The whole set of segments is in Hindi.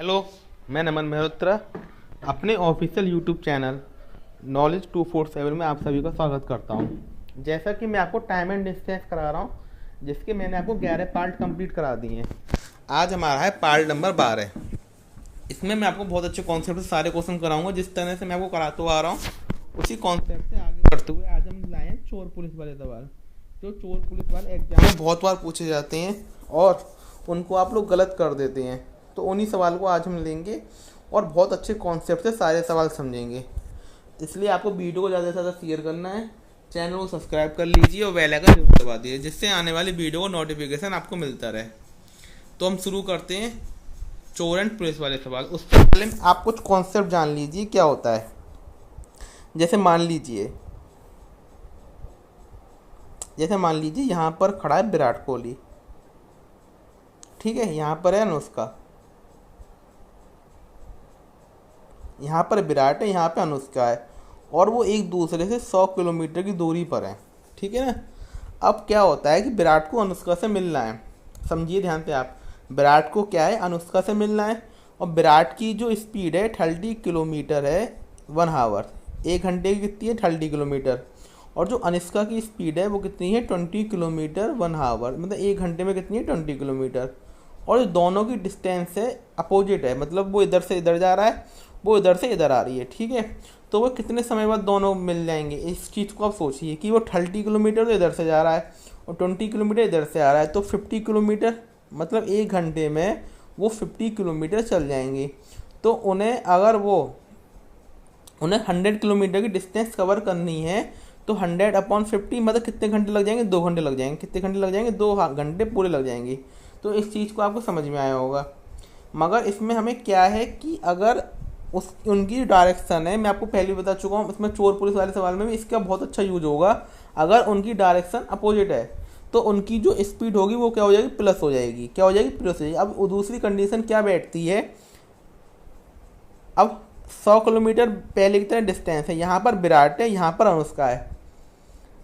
हेलो, मैं नमन मेहरोत्रा अपने ऑफिशियल यूट्यूब चैनल नॉलेज 247 में आप सभी का स्वागत करता हूं। जैसा कि मैं आपको टाइम एंड डिस्टेंस करा रहा हूं, जिसके मैंने आपको 11 पार्ट कंप्लीट करा दिए हैं। आज हमारा है पार्ट नंबर 12। इसमें मैं आपको बहुत अच्छे कॉन्सेप्ट से सारे क्वेश्चन कराऊंगा। जिस तरह से मैं आपको कराते हुआ आ रहा हूँ उसी कॉन्सेप्ट से आगे बढ़ते हुए आज हम लाए हैं चोर पुलिस वाले सवाल, जो चोर पुलिस वाले एग्जाम में बहुत बार पूछे जाते हैं और उनको आप लोग गलत कर देते हैं। तो उन्हीं सवाल को आज हम लेंगे और बहुत अच्छे कॉन्सेप्ट से सारे सवाल समझेंगे। इसलिए आपको वीडियो को ज़्यादा से ज़्यादा शेयर करना है, चैनल को सब्सक्राइब कर लीजिए और बेल आइकन जरूर दबा दीजिए, जिससे आने वाली वीडियो को नोटिफिकेशन आपको मिलता रहे। तो हम शुरू करते हैं चोर एंड पुलिस वाले सवाल। उससे पहले आप कुछ कॉन्सेप्ट जान लीजिए क्या होता है। जैसे मान लीजिए यहाँ पर खड़ा है विराट कोहली, ठीक है। यहाँ पर है अनुष्का, यहाँ पर विराट है, यहाँ पे अनुष्का है और वो एक दूसरे से 100 किलोमीटर की दूरी पर है, ठीक है ना। अब क्या होता है कि विराट को अनुष्का से मिलना है। समझिए ध्यान से आप, विराट को क्या है, अनुष्का से मिलना है। और विराट की जो स्पीड है 30 किलोमीटर है 1 आवर, 1 घंटे की कितनी है 30 किलोमीटर। और जो अनुष्का की स्पीड है वो कितनी है 20 किलोमीटर 1 आवर, मतलब 1 घंटे में कितनी है 20 किलोमीटर। और जो दोनों की डिस्टेंस है अपोजिट है, मतलब वो इधर से इधर जा रहा है, वो इधर से इधर आ रही है, ठीक है। तो वो कितने समय बाद दोनों मिल जाएंगे, इस चीज़ को आप सोचिए कि वो 30 किलोमीटर तो इधर से जा रहा है और 20 किलोमीटर इधर से आ रहा है, तो 50 किलोमीटर, मतलब 1 घंटे में वो 50 किलोमीटर चल जाएंगे। तो उन्हें 100 किलोमीटर की डिस्टेंस कवर करनी है, तो 100/50 मतलब कितने घंटे लग जाएंगे, 2 घंटे लग जाएंगे। कितने घंटे लग जाएंगे, 2 घंटे पूरे लग जाएंगे। तो इस चीज़ को आपको समझ में आया होगा। मगर इसमें हमें क्या है कि अगर उनकी डायरेक्शन है, मैं आपको पहले बता चुका हूँ, इसमें चोर पुलिस वाले सवाल में भी इसका बहुत अच्छा यूज होगा। अगर उनकी डायरेक्शन अपोजिट है तो उनकी जो स्पीड होगी वो क्या हो जाएगी, प्लस हो जाएगी। क्या हो जाएगी, प्लस हो जाएगी। अब वो दूसरी कंडीशन क्या बैठती है, अब 100 किलोमीटर पहले की तरह डिस्टेंस है, यहाँ पर विराट है, यहाँ पर अनुष्का है।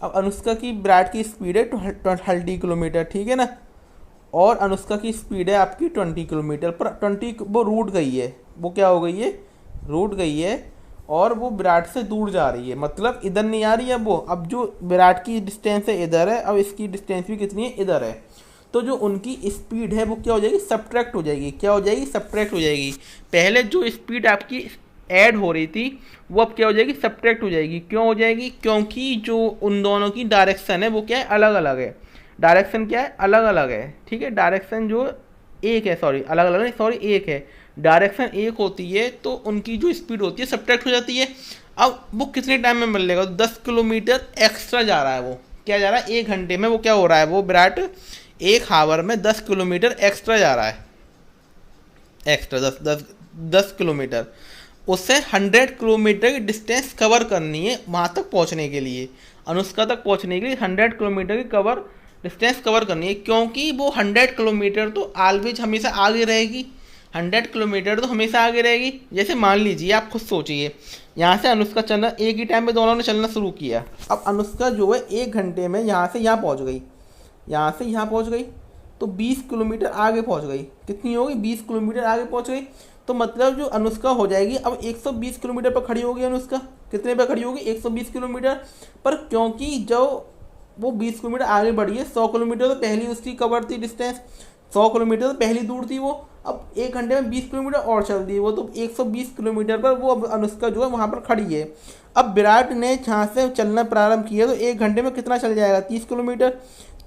अब अनुष्का की विराट की स्पीड है 30 किलोमीटर, ठीक है ना। और अनुष्का की स्पीड है आपकी 20 किलोमीटर पर। 20 वो रूट गई है, वो क्या हो गई है, रूट गई है। और वो विराट से दूर जा रही है, मतलब इधर नहीं आ रही है वो। अब जो विराट की डिस्टेंस है इधर है, अब इसकी डिस्टेंस भी कितनी है, इधर है। तो जो उनकी स्पीड है वो क्या हो जाएगी, सब्ट्रैक्ट हो जाएगी। क्या हो जाएगी, सब्ट्रैक्ट हो जाएगी। पहले जो स्पीड आपकी ऐड हो रही थी वो अब क्या हो जाएगी, सब्ट्रैक्ट हो जाएगी। क्यों हो जाएगी, क्योंकि जो उन दोनों की डायरेक्शन है वो क्या है, अलग अलग है। डायरेक्शन क्या है, अलग अलग है, ठीक है। डायरेक्शन जो एक है, सॉरी अलग अलग नहीं, सॉरी एक है। डायरेक्शन एक होती है तो उनकी जो स्पीड होती है सब्ट्रैक्ट हो जाती है। अब वो कितने टाइम में मिलेगा, 10 किलोमीटर एक्स्ट्रा जा रहा है। वो क्या जा रहा है, 1 घंटे में वो क्या हो रहा है, वो विराट 1 आवर में 10 किलोमीटर एक्स्ट्रा जा रहा है। Extra 10 kilometre. उससे 100 किलोमीटर की डिस्टेंस कवर करनी है वहाँ तक पहुँचने के लिए। अनुष्का तक पहुँचने के लिए 100 किलोमीटर की डिस्टेंस कवर करनी है, क्योंकि वो 100 किलोमीटर तो ऑलवेज हमेशा आगे रहेगी। 100 किलोमीटर तो हमेशा आगे रहेगी। जैसे मान लीजिए, आप खुद सोचिए, यहाँ से अनुष्का चलना, एक ही टाइम में दोनों ने चलना शुरू किया। अब अनुष्का जो है 1 घंटे में यहाँ से यहाँ पहुँच गई, यहाँ से यहाँ पहुँच गई, तो 20 किलोमीटर आगे पहुँच गई। कितनी होगी, 20 किलोमीटर आगे पहुँच गई। तो मतलब जो अनुष्का हो जाएगी अब 120 किलोमीटर पर खड़ी होगी। अनुष्का कितने पर खड़ी होगी, 120 किलोमीटर पर, क्योंकि जो वो 20 किलोमीटर आगे बढ़ी है। 100 किलोमीटर तो पहली उसकी कवर थी डिस्टेंस, 100 किलोमीटर तो पहली दूर थी वो। अब 1 घंटे में 20 किलोमीटर और चल दी वो, तो 120 किलोमीटर पर वो अब अनुष्का जो है वहाँ पर खड़ी है। अब विराट ने जहाँ से चलना प्रारंभ किया तो 1 घंटे में कितना चल जाएगा, 30 किलोमीटर।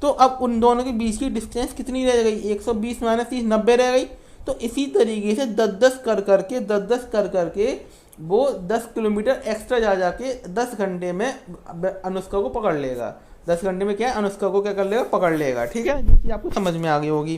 तो अब उन दोनों के बीच की डिस्टेंस कितनी रह गई, 120 माइनस 30, 90 रह गई। तो इसी तरीके से 10-10 कर करके वो 10 किलोमीटर एक्स्ट्रा जा जाके 10 घंटे में अनुष्का को पकड़ लेगा। 10 घंटे में क्या है, अनुष्का को क्या कर लेगा, पकड़ लेगा, ठीक है। ये आपको समझ में आ गई होगी।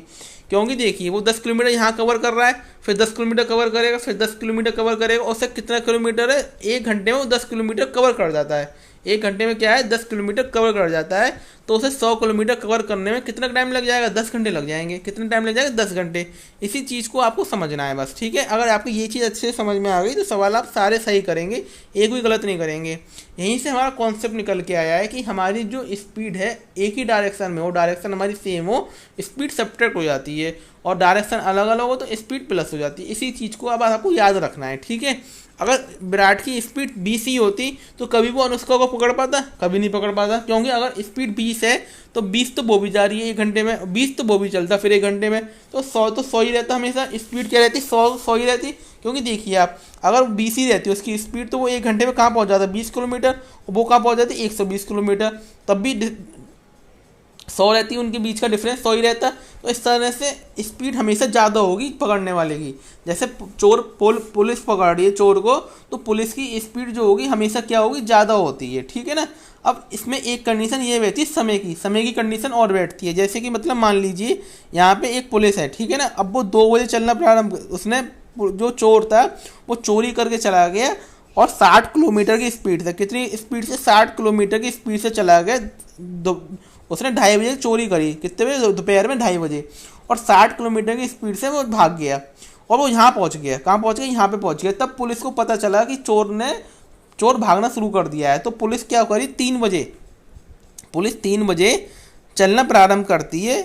क्योंकि देखिए वो 10 किलोमीटर यहाँ कवर कर रहा है, फिर 10 किलोमीटर कवर करेगा, फिर 10 किलोमीटर कवर करेगा, और उससे कितना किलोमीटर है, 1 घंटे में वो 10 किलोमीटर कवर कर जाता है। 1 घंटे में क्या है 10 किलोमीटर कवर कर जाता है, तो उसे 100 किलोमीटर कवर करने में कितना टाइम लग जाएगा, 10 घंटे लग जाएंगे। कितना टाइम लग जाएगा, 10 घंटे। इसी चीज़ को आपको समझना है बस, ठीक है। अगर आपको ये चीज़ अच्छे से समझ में आ गई तो सवाल आप सारे सही करेंगे, एक भी गलत नहीं करेंगे। यहीं से हमारा कॉन्सेप्ट निकल के आया है कि हमारी जो स्पीड है एक ही डायरेक्शन में हो, डायरेक्शन हमारी सेम हो, स्पीड सब्ट्रैक्ट हो जाती है, और डायरेक्शन अलग अलग हो तो स्पीड प्लस हो जाती है। इसी चीज़ को अब आपको याद रखना है, ठीक है। अगर विराट की स्पीड 20 ही होती तो कभी वो अनुष्का को पकड़ पाता, कभी नहीं पकड़ पाता, क्योंकि अगर स्पीड 20 है तो 20 तो वो भी जा रही है 1 घंटे में, 20 तो वो भी चलता फिर 1 घंटे में, तो 100 ही रहता हमेशा। स्पीड क्या रहती, 100 ही रहती, क्योंकि देखिए आप अगर 20 ही रहती उसकी स्पीड तो वो 1 घंटे में कहाँ पहुँच जाता, 20 किलोमीटर, वो कहाँ पहुँच जाती 120 किलोमीटर, तब भी 100 रहती है, उनके बीच का डिफरेंस 100 ही रहता। तो इस तरह से स्पीड हमेशा ज़्यादा होगी पकड़ने वाले की। जैसे चोर पुलिस पकड़ रही है चोर को, तो पुलिस की स्पीड जो होगी हमेशा क्या होगी, ज़्यादा होती है, ठीक है ना। अब इसमें एक कंडीशन ये बैठती है समय की कंडीशन और बैठती है। जैसे कि मतलब मान लीजिए यहाँ पे एक पुलिस है, ठीक है ना। अब वो 2 बजे चलना प्रारंभ, उसने जो चोर था वो चोरी करके चला गया और 60 किलोमीटर की स्पीड से, कितनी स्पीड से, 60 किलोमीटर की स्पीड से चला गया। उसने 2:30 बजे चोरी करी, कितने बजे, दोपहर में 2:30 बजे, और 60 किलोमीटर की स्पीड से वो भाग गया और वो यहाँ पहुँच गया। कहाँ पहुँच गया, यहाँ पे पहुँच गया। तब पुलिस को पता चला कि चोर भागना शुरू कर दिया है। तो पुलिस क्या करी, 3 बजे चलना प्रारंभ करती है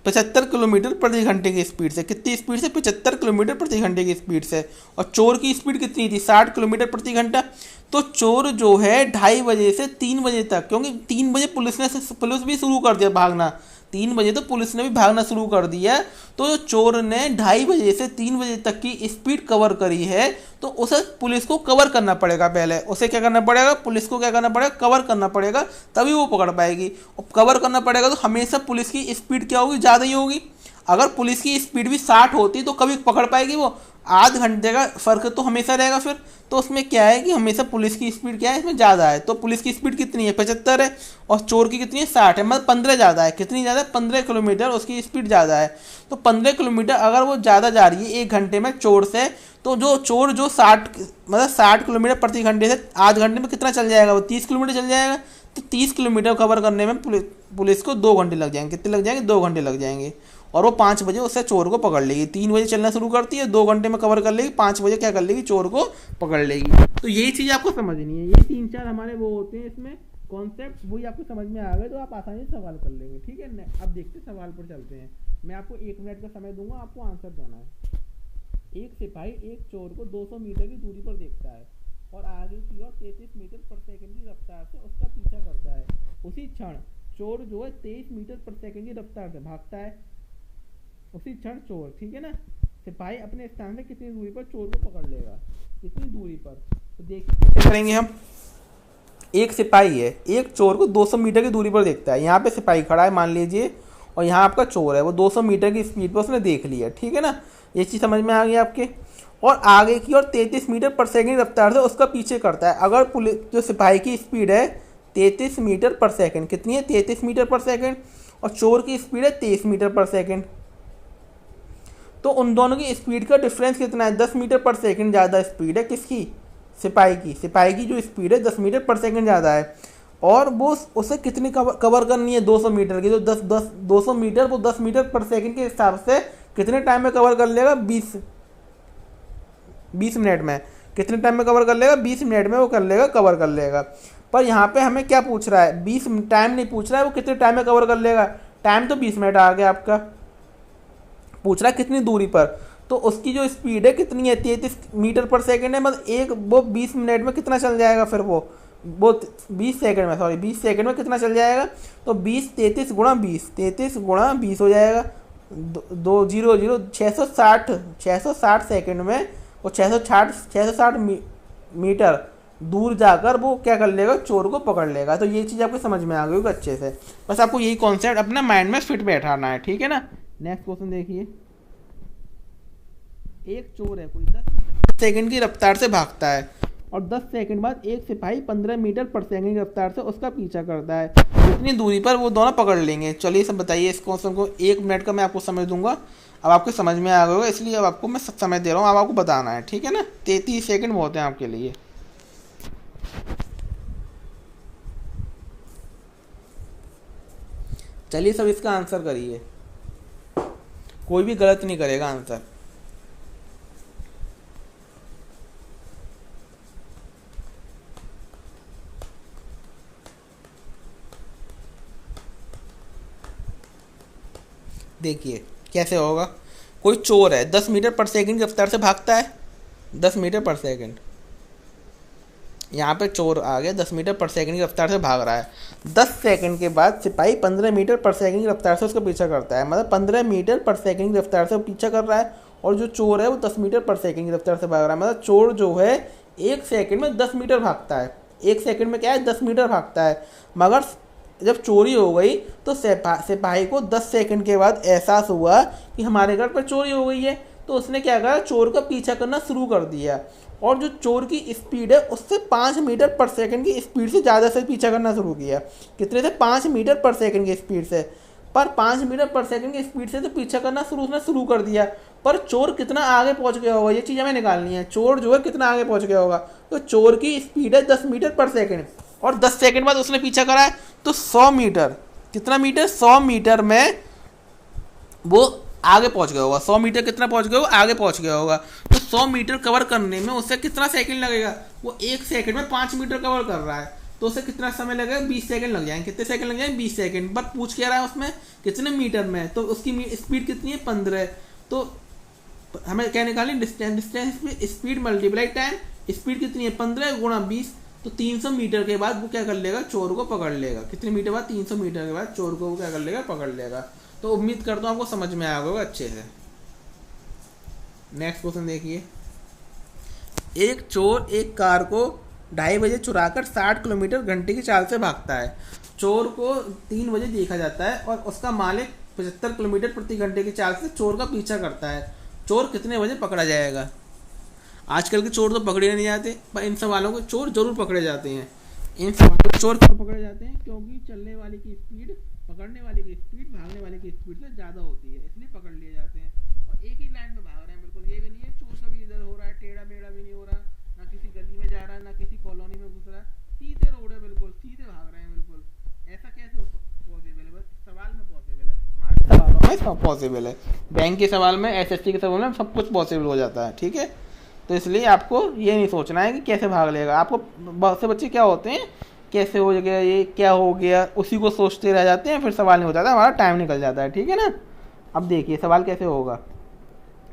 75 किलोमीटर प्रति घंटे की स्पीड से। कितनी स्पीड से, 75 किलोमीटर प्रति घंटे की स्पीड से। और चोर की स्पीड कितनी थी, 60 किलोमीटर प्रति घंटा। तो चोर जो है 2:30 बजे से 3 बजे तक, क्योंकि 3 बजे पुलिस भी शुरू कर दिया भागना, 3 बजे तो पुलिस ने भी भागना शुरू कर दिया। तो चोर ने 2:30 बजे से 3 बजे तक की स्पीड कवर करी है, तो उसे पुलिस को कवर करना पड़ेगा। पहले उसे क्या करना पड़ेगा, पुलिस को क्या करना पड़ेगा, कवर करना पड़ेगा, तभी वो पकड़ पाएगी। और कवर करना पड़ेगा तो हमेशा पुलिस की स्पीड क्या होगी, ज़्यादा ही होगी। अगर पुलिस की स्पीड भी 60 होती तो कभी पकड़ पाएगी वो, आध घंटे का फ़र्क तो हमेशा रहेगा फिर। तो उसमें क्या है कि हमेशा पुलिस की स्पीड क्या है, इसमें ज़्यादा है। तो पुलिस की स्पीड कितनी है, 75 है, और चोर की कितनी है, 60 है, मतलब 15 ज़्यादा है। कितनी ज़्यादा है, 15 किलोमीटर उसकी स्पीड ज़्यादा है। तो 15 किलोमीटर अगर वो ज़्यादा जा रही है 1 घंटे में चोर से, तो जो चोर जो 60 किलोमीटर प्रति घंटे से आध घंटे में कितना चल जाएगा, वो 30 किलोमीटर चल जाएगा। तो 30 किलोमीटर कवर करने में पुलिस को 2 घंटे लग जाएंगे। कितने लग जाएंगे, 2 घंटे लग जाएंगे। और वो 5 बजे उससे चोर को पकड़ लेगी। 3 बजे चलना शुरू करती है, 2 घंटे में कवर कर लेगी, 5 बजे क्या कर लेगी, चोर को पकड़ लेगी। तो यही चीज़ आपको समझनी है। ये 3-4 हमारे वो होते हैं इसमें कॉन्सेप्ट, वही आपको समझ में आ गए तो आप आसानी से सवाल कर लेंगे, ठीक है। अब देखते सवाल पर चलते हैं। मैं आपको 1 मिनट का समय दूंगा, आपको आंसर देना है। एक सिपाही एक चोर को 200 मीटर की दूरी पर देखता है और आगे की ओर 33 मीटर पर सेकंड की रफ्तार से उसका पीछा करता है। उसी क्षण चोर जो है 23 मीटर पर सेकंड की रफ्तार से भागता है। उसी क्षण चोर, ठीक है ना, सिपाही अपने स्थान से कितनी दूरी पर चोर को पकड़ लेगा, कितनी दूरी पर। तो देखिए कैसे करेंगे हम। एक सिपाही है, एक चोर को 200 मीटर की दूरी पर देखता है। यहाँ पे सिपाही खड़ा है मान लीजिए, और यहाँ आपका चोर है, वो 200 मीटर की स्पीड पर उसने देख लिया, ठीक है ना। ये चीज़ समझ में आ गई आपके। और आगे की ओर 33 मीटर पर सेकंड रफ्तार से उसका पीछे करता है। अगर पुलिस जो सिपाही की स्पीड है 33 मीटर पर सेकंड, कितनी है, 33 मीटर पर सेकंड, और चोर की स्पीड है 23 मीटर पर सेकंड, तो उन दोनों की स्पीड का डिफरेंस कितना है, 10 मीटर पर सेकंड ज़्यादा स्पीड है किसकी, सिपाही की जो स्पीड है 10 मीटर पर सेकंड ज़्यादा है। और वो उसे कितनी कवर करनी है, 200 मीटर की। तो 200 मीटर वो 10 मीटर पर सेकंड के हिसाब से कितने टाइम में कवर कर लेगा, 20 मिनट में। कितने टाइम में कवर कर लेगा, 20 मिनट में वो कवर कर लेगा। पर यहाँ पे हमें क्या पूछ रहा है, 20 टाइम नहीं पूछ रहा है, वो कितने टाइम में कवर कर लेगा। टाइम तो 20 मिनट आ गया आपका, पूछ रहा है कितनी दूरी पर। तो उसकी जो स्पीड है कितनी है, 33 मीटर पर सेकंड है, मतलब वो 20 मिनट में कितना चल जाएगा, फिर वो 20 सेकंड में कितना चल जाएगा। तो 33 गुणा 20 हो जाएगा, 660 सेकंड में वो 660 मीटर दूर जाकर वो क्या कर लेगा, चोर को पकड़ लेगा। तो ये चीज़ आपको समझ में आ गई होगी अच्छे से। बस आपको यही कॉन्सेप्ट अपना माइंड में फिट बैठाना है, ठीक है ना। नेक्स्ट क्वेश्चन देखिए। एक चोर है, कोई 10 सेकंड की रफ्तार से भागता है और 10 सेकंड बाद एक सिपाही 15 मीटर पर सेकंड की रफ्तार से उसका पीछा करता है। कितनी दूरी पर वो दोनों पकड़ लेंगे। चलिए सब बताइए इस क्वेश्चन को। 1 मिनट का मैं आपको समय दूंगा, अब आपको समझ में आ गया होगा, इसलिए अब आपको मैं समय दे रहा हूँ, अब आपको बताना है, ठीक है ना। 33 सेकंड बहुत हैं आपके लिए। चलिए सब इसका आंसर करिए, कोई भी गलत नहीं करेगा आंसर। देखिए कैसे होगा। कोई चोर है, 10 मीटर पर सेकंड की रफ्तार से भागता है, 10 मीटर पर सेकंड। यहाँ पे चोर आ गया, 10 मीटर पर सेकंड की रफ्तार से भाग रहा है। 10 सेकंड के बाद सिपाही 15 मीटर पर सेकंड की रफ्तार से उसका पीछा करता है, मतलब 15 मीटर पर सेकंड की रफ्तार से वो पीछा कर रहा है। और जो चोर है वो 10 मीटर पर सेकंड की रफ्तार से भाग रहा है, मतलब चोर जो है 1 सेकंड में 10 मीटर भागता है। 1 सेकंड में क्या है, 10 मीटर भागता है। मगर जब चोरी हो गई तो सिपाही को 10 सेकंड के बाद एहसास हुआ कि हमारे घर पर चोरी हो गई है, तो उसने क्या करा, चोर का पीछा करना शुरू कर दिया। और जो चोर की स्पीड है उससे 5 मीटर पर सेकंड की स्पीड से ज़्यादा से पीछा करना शुरू किया। कितने से, 5 मीटर पर सेकंड की स्पीड से। पर 5 मीटर पर सेकंड की स्पीड से तो पीछा करना उसने शुरू कर दिया, पर चोर कितना आगे पहुंच गया होगा, ये चीज़ हमें निकालनी है। चोर जो है कितना आगे पहुंच गया होगा, तो चोर की स्पीड है 10 मीटर पर सेकंड, और 10 सेकंड बाद उसने पीछा करा है तो 100 मीटर। कितना मीटर, 100 मीटर में वो आगे पहुंच गया होगा। 100 मीटर कितना पहुंच गया होगा, आगे पहुंच गया होगा। तो 100 मीटर कवर करने में उसे कितना सेकंड लगेगा, वो 1 सेकंड में 5 मीटर कवर कर रहा है, तो उसे कितना समय लगेगा, 20 सेकंड लग जाएंगे। कितने सेकंड लग जाएंगे, 20 सेकंड। बट पूछ क्या रहा है उसमें, कितने मीटर में, तो उसकी स्पीड कितनी है, 15। तो हमें क्या निकालनी, distance speed multiply time. Speed कितनी है, 15 गुणा 20, तो 300 मीटर के बाद वो क्या कर लेगा, चोर को पकड़ लेगा। कितने मीटर बाद, 300 मीटर के बाद चोर को वो क्या कर लेगा, पकड़ लेगा। तो उम्मीद करता हूँ आपको समझ में आया होगा अच्छे से। नेक्स्ट क्वेश्चन देखिए। एक चोर एक कार को 2:30 बजे चुराकर 60 किलोमीटर घंटे की चाल से भागता है। चोर को 3 बजे देखा जाता है और उसका मालिक 75 किलोमीटर प्रति घंटे की चाल से चोर का पीछा करता है। चोर कितने बजे पकड़ा जाएगा। आजकल के चोर तो पकड़े नहीं जाते, पर इन सवालों को चोर जरूर पकड़े जाते हैं। इन सवालों को चोर क्यों पकड़े जाते हैं, क्योंकि चलने वाले की स्पीड पकड़ने वाले की स्पीड भागने वाले की स्पीड से ज़्यादा होती है, इसलिए पकड़ लिए जाते हैं। और एक ही लाइन में भाग रहे हैं, बिल्कुल ये भी नहीं है चोर कभी इधर हो रहा है, टेढ़ा मेढ़ा भी नहीं हो रहा, ना किसी गली में जा रहा है, ना किसी कॉलोनी में घुस रहा है, सीधे रोड है, बिल्कुल सीधे भाग रहे हैं बिल्कुल। ऐसा कैसे पॉसिबल है, बस सवाल में पॉसिबल है, हमारे सवालों में सब पॉसिबल है। बैंक के सवाल में, SST के सवाल में सब कुछ पॉसिबल हो जाता है, ठीक है। तो इसलिए आपको ये नहीं सोचना है कि कैसे भाग लेगा। आपको बहुत से बच्चे क्या होते हैं, कैसे हो गया, ये क्या हो गया, उसी को सोचते रह जाते हैं, फिर सवाल नहीं हो जाता, हमारा टाइम निकल जाता है, ठीक है ना। अब देखिए सवाल कैसे होगा।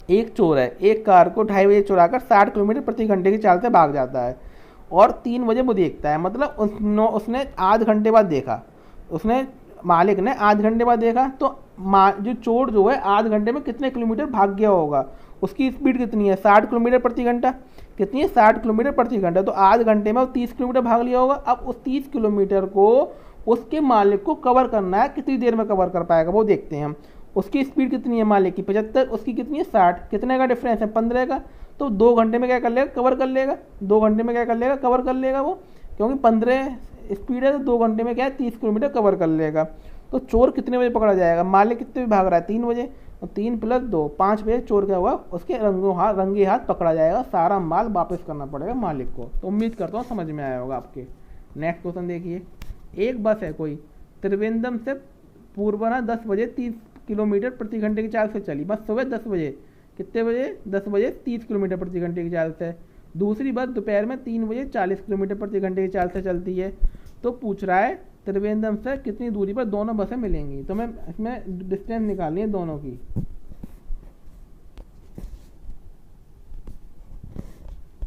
एक चोर है, एक कार को 2:30 बजे चुराकर 60 किलोमीटर प्रति घंटे की चाल से भाग जाता है और 3 बजे वो देखता है, मतलब उसने आध घंटे बाद देखा, उसने मालिक ने आध घंटे बाद देखा। तो जो चोर जो है आध घंटे में कितने किलोमीटर भाग गया होगा, उसकी स्पीड कितनी है, 60 किलोमीटर प्रति घंटा। कितनी है, 60 किलोमीटर प्रति घंटा। तो आध घंटे में वो 30 किलोमीटर भाग लिया होगा। अब उस 30 किलोमीटर को उसके मालिक को कवर करना है, कितनी देर में कवर कर पाएगा वो देखते हैं हम। उसकी स्पीड कितनी है, मालिक की 75, उसकी कितनी है 60, कितने का डिफरेंस है, 15 का। तो 2 घंटे में क्या कर लेगा, कवर कर लेगा। 2 घंटे में क्या कर लेगा, कवर कर लेगा वो, क्योंकि 15 स्पीड है, तो 2 घंटे में क्या है, 30 किलोमीटर कवर कर लेगा। तो चोर कितने बजे पकड़ा जाएगा, मालिक कितने बजे भाग रहा है, 3 बजे, और 3 + 2 5 बजे चोर क्या हुआ, उसके रंगे हाथ पकड़ा जाएगा, सारा माल वापस करना पड़ेगा मालिक को। तो उम्मीद करता हूँ समझ में आया होगा आपके। नेक्स्ट क्वेश्चन देखिए। एक बस है कोई, त्रिवेंद्रम से पूर्वना 10 बजे 30 किलोमीटर प्रति घंटे की चाल से चली। बस सुबह 10 बजे, कितने बजे, 10 बजे 30 किलोमीटर प्रति घंटे की चाल से। दूसरी बस दोपहर में 3 बजे 40 किलोमीटर प्रति घंटे की चाल से चलती है। तो पूछ रहा है त्रिवेंद्रम से कितनी दूरी पर दोनों बसें मिलेंगी। तो मैं इसमें डिस्टेंस निकालनी है दोनों की।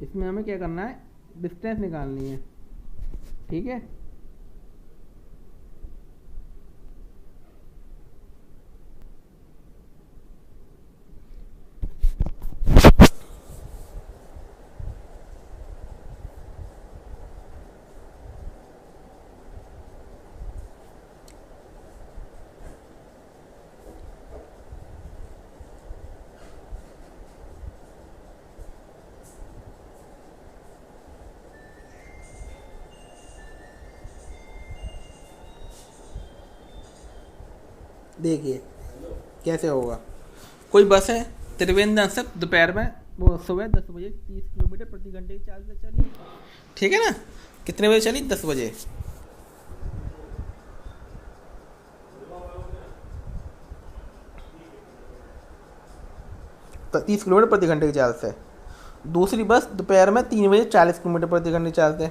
इसमें हमें क्या करना है, डिस्टेंस निकालनी है, ठीक है। देखिए कैसे होगा। कोई बस है त्रिवेंद्रम से दोपहर में, वो सुबह 10 बजे 30 किलोमीटर प्रति घंटे की चाल से चली, ठीक है ना। कितने बजे चली, 10 बजे। 30 किलोमीटर प्रति घंटे की चाल से। दूसरी बस दोपहर में 3 बजे 40 किलोमीटर प्रति घंटे की चाल से।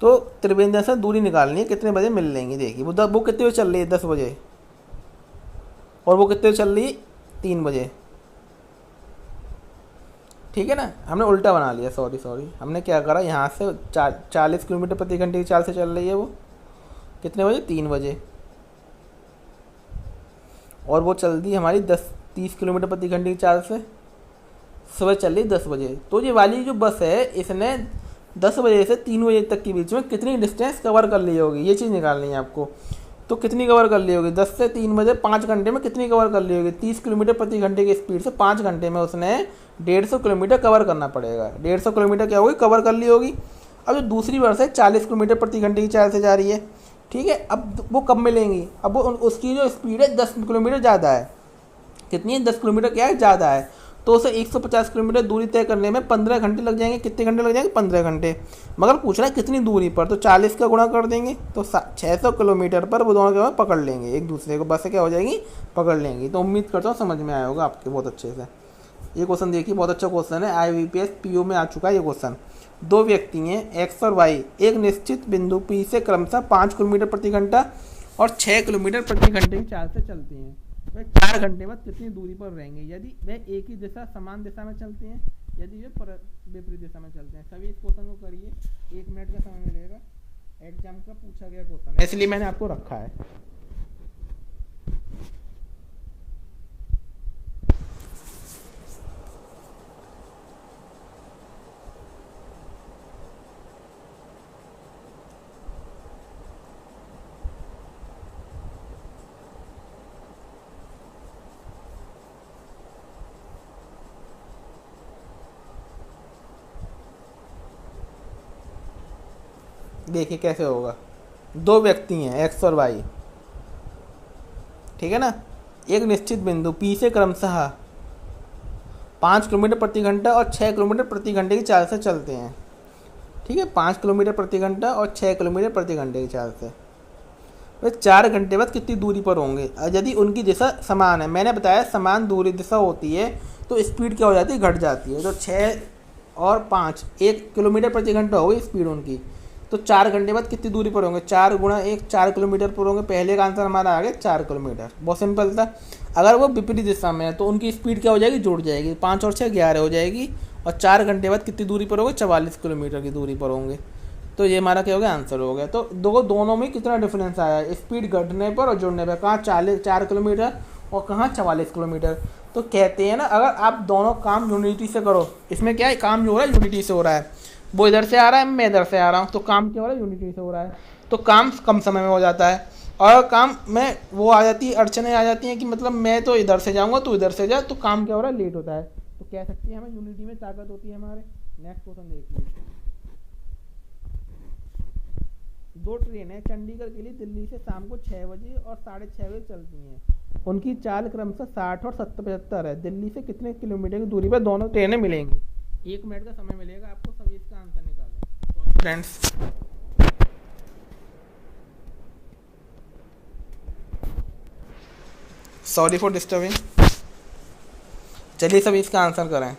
तो त्रिवेंद्र से दूरी निकालनी है, कितने बजे मिल लेंगी। देखिए वो कितने बजे चल रही है, 10 बजे, और वो कितने बजे चल रही है, 3 बजे। ठीक है ना, हमने उल्टा बना लिया, सॉरी हमने क्या करा, यहाँ से 40 किलोमीटर प्रति घंटे की चाल से चल रही है वो, कितने बजे, 3 बजे, और वो चल दी हमारी 30 किलोमीटर प्रति घंटे की चाल से, सुबह चल रही 10 बजे। तो ये वाली जो बस है इसने 10 बजे से 3 बजे तक के बीच में कितनी डिस्टेंस कवर कर ली होगी, ये चीज़ निकालनी है आपको। तो कितनी कवर कर ली होगी, 10 से 3 बजे 5 घंटे में कितनी कवर कर ली होगी, 30 किलोमीटर प्रति घंटे की स्पीड से 5 घंटे में उसने 150 किलोमीटर कवर करना पड़ेगा। 150 किलोमीटर क्या होगी, कवर कर ली होगी। अब जो दूसरी बस है 40 किलोमीटर प्रति घंटे की चाल से जा रही है, ठीक है। अब वो कब मिलेंगी, अब वो उसकी जो स्पीड है 10 किलोमीटर ज़्यादा है, कितनी है, 10 किलोमीटर क्या है, ज़्यादा है। तो उसे 150 किलोमीटर दूरी तय करने में 15 घंटे लग जाएंगे। कितने घंटे लग जाएंगे, 15 घंटे। मगर पूछ रहा है कितनी दूरी पर, तो 40 का गुणा कर देंगे तो 600 किलोमीटर पर वो दोनों क्या पकड़ लेंगे एक दूसरे को, बस से क्या हो जाएगी, पकड़ लेंगी। तो उम्मीद करता हूँ समझ में आया होगा आपके बहुत अच्छे से। ये क्वेश्चन देखिए, बहुत अच्छा क्वेश्चन है, IBPS PO में आ चुका है ये क्वेश्चन। 2 व्यक्ति हैं X और Y एक निश्चित बिंदु P से क्रमशः 5 किलोमीटर प्रति घंटा और 6 किलोमीटर प्रति घंटे की चाल से चलते हैं। वह 4 घंटे बाद कितनी दूरी पर रहेंगे यदि वे एक ही दिशा समान दिशा में चलते हैं, यदि वे विपरीत दिशा में चलते हैं। सभी इस क्वेश्चन को करिए, 1 मिनट का समय मिलेगा, एग्जाम का पूछा गया क्वेश्चन है, इसलिए मैंने आपको रखा है। देखिए कैसे होगा, 2 व्यक्ति हैं X और Y, ठीक है ना, एक निश्चित बिंदु P से क्रमशः 5 किलोमीटर प्रति घंटा और 6 किलोमीटर प्रति घंटे की चाल से चलते हैं। ठीक है, 5 किलोमीटर प्रति घंटा और 6 किलोमीटर प्रति घंटे की चाल से। वे 4 घंटे बाद कितनी दूरी पर होंगे यदि उनकी दिशा समान है। मैंने बताया समान दूरी दिशा होती है तो स्पीड क्या हो जाती है, घट जाती है। तो 6 और 5 1 किलोमीटर प्रति घंटा होगी स्पीड उनकी, तो 4 घंटे बाद कितनी दूरी पर होंगे, 4 गुणा 1 4 किलोमीटर पर होंगे। पहले का आंसर हमारा आ गया 4 किलोमीटर, बहुत सिंपल था। अगर वो विपरीत दिशा में है तो उनकी स्पीड क्या हो जाएगी, जुड़ जाएगी, 5 और 6 11 हो जाएगी, और 4 घंटे बाद कितनी दूरी पर होंगे, 44 किलोमीटर की दूरी पर होंगे। तो ये हमारा क्या हो गया, आंसर हो गया। तो दोनों में कितना डिफरेंस आया, स्पीड घटने पर और जुड़ने पर, कहाँ 4 किलोमीटर और कहाँ 44 किलोमीटर। तो कहते हैं ना, अगर आप दोनों काम यूनिटी से करो, इसमें क्या है, काम जो हो रहा है यूनिटी से हो रहा है, वो इधर से आ रहा है, मैं इधर से आ रहा हूँ, तो काम क्या हो रहा है, यूनिटी से हो रहा है, तो काम कम समय में हो जाता है। और काम में वो आ जाती है, अड़चनें आ जाती हैं कि मतलब मैं तो इधर से जाऊँगा तो इधर से जा, तो काम क्या हो रहा है, लेट होता है। तो कह सकते हैं हमें यूनिटी में ताकत होती है हमारे। नेक्स्ट क्वेश्चन देख लीजिए। 2 ट्रेनें चंडीगढ़ के लिए दिल्ली से शाम को 6 बजे और 6:30 बजे चलती हैं। उनकी चाल क्रमशः 60 और 75 है। दिल्ली से कितने किलोमीटर की दूरी पर दोनों ट्रेनें मिलेंगी। 1 मिनट का समय मिलेगा आपको, सभी इसका आंसर निकालें फ्रेंड्स। Sorry for disturbing. चलिए सभी इसका आंसर करें।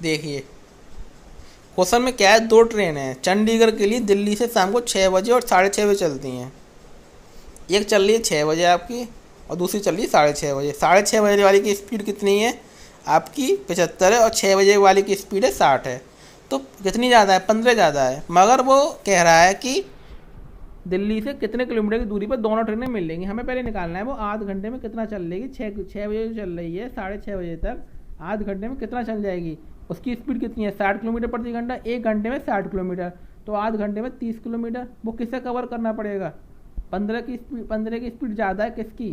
देखिए क्वेश्चन में क्या है, 2 ट्रेन है चंडीगढ़ के लिए दिल्ली से शाम को 6 बजे और 6:30 बजे चलती हैं। एक चल रही है 6 बजे आपकी और दूसरी चल रही है 6:30 बजे। 6:30 बजे वाली की स्पीड कितनी है आपकी, 75 है, और 6 बजे वाली की स्पीड है 60 है। तो कितनी ज़्यादा है, 15 ज़्यादा है। मगर वो कह रहा है कि दिल्ली से कितने किलोमीटर की दूरी पर दोनों ट्रेनें मिल लेंगी। हमें पहले निकालना है वो आध घंटे में कितना चल लेगी। 6 बजे चल रही है, 6:30 बजे तक आध घंटे में कितना चल जाएगी। उसकी स्पीड कितनी है, 60 किलोमीटर प्रति घंटा। 1 घंटे में 60 किलोमीटर, तो आध घंटे में 30 किलोमीटर। वो किससे कवर करना पड़ेगा, 15 की स्पीड। 15 की स्पीड ज़्यादा है किसकी,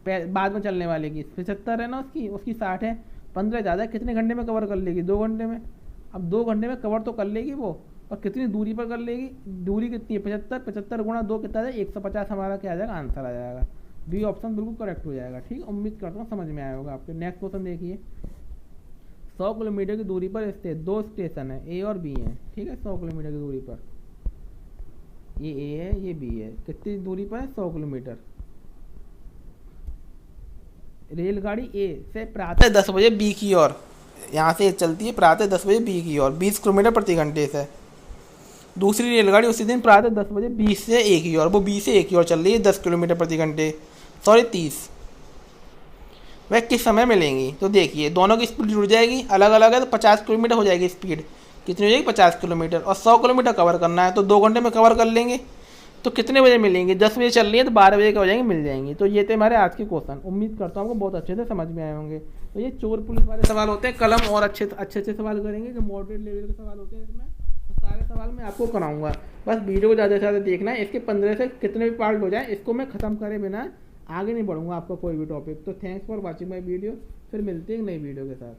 बाद में चलने वाले की 75 है ना, उसकी उसकी 60 है, 15 ज़्यादा है, कितने घंटे में कवर कर लेगी? 2 घंटे में। अब 2 घंटे में कवर तो कर लेगी वो, और कितनी दूरी पर कर लेगी? दूरी कितनी है? 75, 75 गुणा 2 कितना है? 150 हमारा क्या आ जाएगा? आंसर आ जाएगा। बी ऑप्शन बिल्कुल करेक्ट हो जाएगा। ठीक, उम्मीद करता हूँ समझ में आया होगा आपके। नेक्स्ट क्वेश्चन देखिए, 100 किलोमीटर की दूरी पर स्थित 2 स्टेशन है, ए और बी है। ठीक है, 100 किलोमीटर की दूरी पर, ये ए है, ये बी है। कितनी दूरी पर है? 100 किलोमीटर। रेलगाड़ी ए से प्रातः 10 बजे बी की ओर, यहाँ से चलती है प्रातः 10 बजे बी की ओर, 20 किलोमीटर प्रति घंटे से। दूसरी रेलगाड़ी उसी दिन प्रातः 10 बजे बी से ए की ओर, वो बी से ए की ओर चल रही है 10 किलोमीटर प्रति घंटे, सॉरी 30। वह किस समय मिलेंगी? तो देखिए दोनों की स्पीड जुड़ जाएगी, अलग अलग है तो 50 किलोमीटर हो जाएगी स्पीड। कितनी हो जाएगी? 50 किलोमीटर। और 100 किलोमीटर कवर करना है तो 2 घंटे में कवर कर लेंगे। तो कितने बजे मिलेंगी? 10 बजे चल रही है तो 12 बजे के हो जाएंगे, मिल जाएंगी। तो ये थे हमारे आज के क्वेश्चन। उम्मीद करता हूँ आपको बहुत अच्छे से समझ में आए होंगे। तो ये चोर पुलिस वाले सवाल होते हैं, कलम और अच्छे अच्छे सवाल करेंगे जो मॉडरेट लेवल के सवाल होते हैं इसमें। तो सारे सवाल मैं आपको कराऊंगा, बस वीडियो को ज़्यादा से ज़्यादा देखना है। इसके 15 से कितने भी पार्ट हो जाए, इसको मैं ख़त्म करे बिना आगे नहीं बढ़ूंगा आपका कोई भी टॉपिक। तो thanks for watching my video. फिर मिलते हैं एक नई वीडियो के साथ।